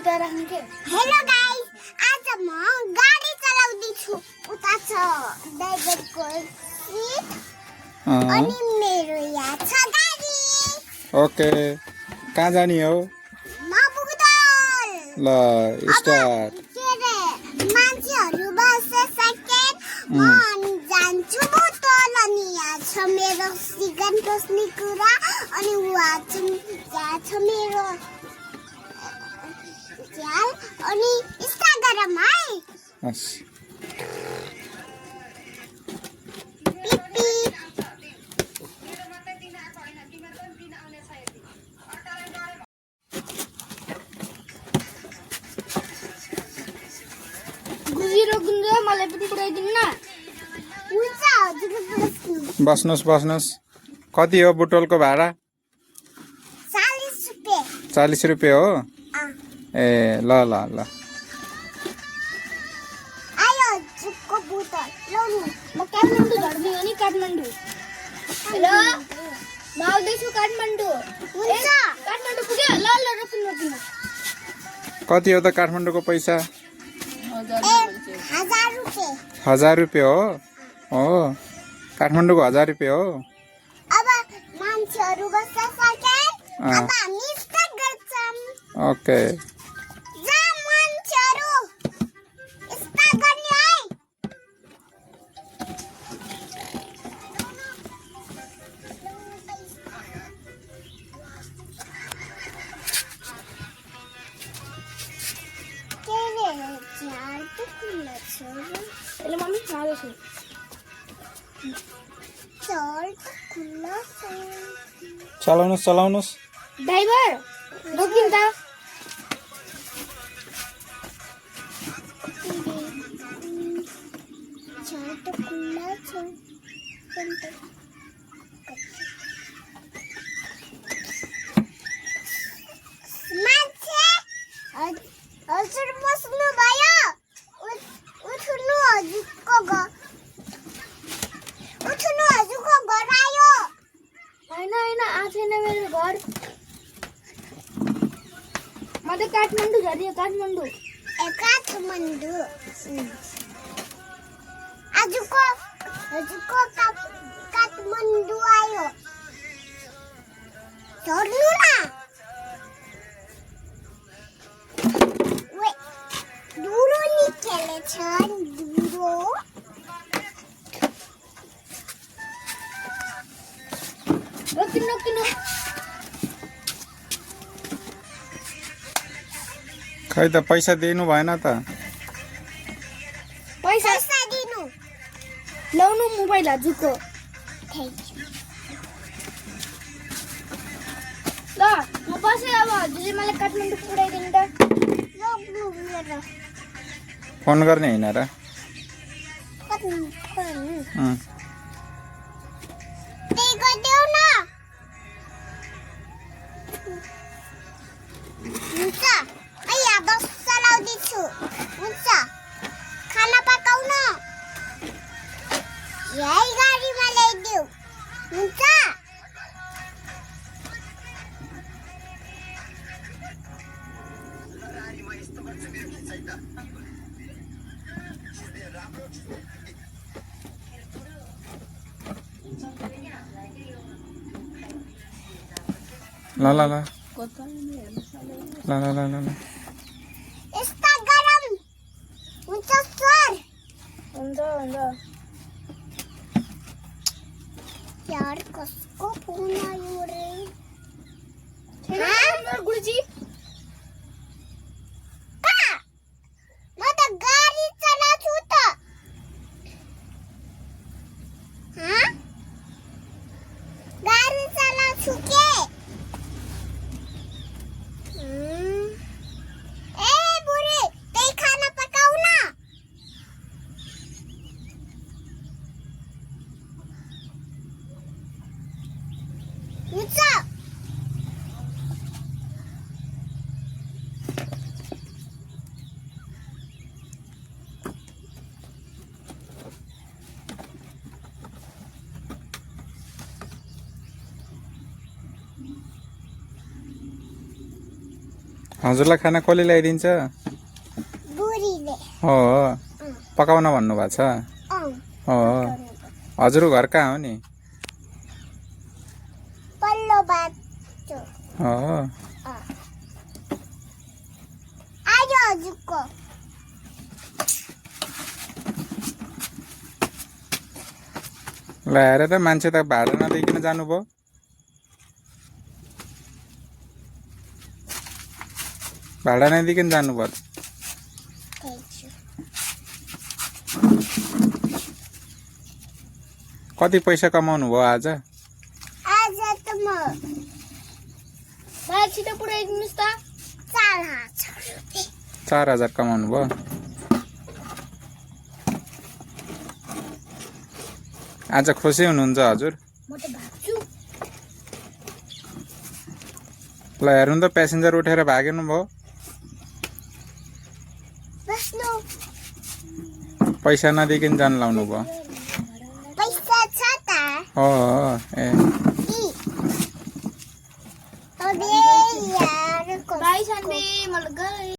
Hello guys, आज म गाडी चलाउँदै छु। उता छ ड्राइभरको सिट अनि मेरो यहाँ छ गाडी। ओके, कहाँ जाने हो? म पुग्दल। ल स्टार्ट। मान्छेहरू बस्छ सेकेन्ड, म अनि जान्छु बोतल। अनि यहाँ छ मेरो सिगन पस्ने कुरा, अनि यहाँ छ मेरो च्याल अनि इन्स्टाग्राम है। हस्। मलाई पनि पुऱ्याइदिनु न। हुन्छ हजुर, बस्नुहोस्। कति हो बोतलको भाडा? 40 रुपैयाँ। 40 रुपैयाँ हो? ए ल। आयो जुको बोतल ल्याउनु। म काठमाडौँ झर्ने हो नि, काठमाडौँ। हेलो, म आउँदैछु काठमाडौँ। हुन्छ, काठमाडौँ पुग्यो। ल रोकिनु। कति हो त काठमाडौँको पैसा? 1000 रुपैयाँ। 1000 रुपैयाँ हो? काठमाडौँको 1000 रुपैयाँ हो? अब मान्छेहरू बस्छ सेकेन्ड, अब हामी स्टार्ट गर्छौँ। ओके। जा मान्छेहरू स्टार्ट गर्ने है। मम्मी चलाउनुहोस्। ड्राइभर रोकिन्छ। हजुर बस्नु भयो? उठ्नु हजुरको घर आयो। होइन आज छैन मेरो घर। म त काठमाडौँ झऱ्यो। काठमाडौँ आजको काठमाडौँ आयो। झर्नु न। दुरो निकालेछ दुरो। रोकिनु। खै त पैसा दिनु भएन त। पैसा दिनु। ल्याउनु मोबाइल हजुरको। ल म बसेँ। अब हजुरले मलाई काठमाडौँ पुऱ्याइदिनु त। फोन गर्ने होइन र? त्यही गरिदेऊ न। हुन्छ, यहाँ बस चलाउँदैछु। हुन्छ, खाना पकाउन यही गाडीमा ल्याइदेऊ। हुन्छ। ल इन्स्टाग्राम हुन्छ सर। हुन्छ। यार कसको फोन आयो रे? गुरुजी म त गाडी चलाउँछु त। गाडी चलाउँछु के? बुढी त्यही खाना पकाउ न। हुन्छ। हजुरलाई खाना कसले ल्याइदिन्छ बुढीले हो पकाउन भन्नुभएको छ हो हजुरको घर कहाँ हो नि पल्लो बाटो हो आज हजुरको ल्याएर त मान्छे त भाडा नदिइकन जानुभयो भाडा नदिइकन जानुभयो कति पैसा कमाउनु भयो आज आज त म छिटो पुऱ्याइदिनुहोस् त 4,000 रुपियाँ 4,000 कमाउनु भयो आज खुसी हुनुहुन्छ हजुर म त भाग्छु ल हेर्नु त प्यासेन्जर उठेर भागिनु भयो बस्नु पैसा नदिइकन जान लाउनु भयो पैसा छ त हो ए अबे यार बाई सानबे मलाई गए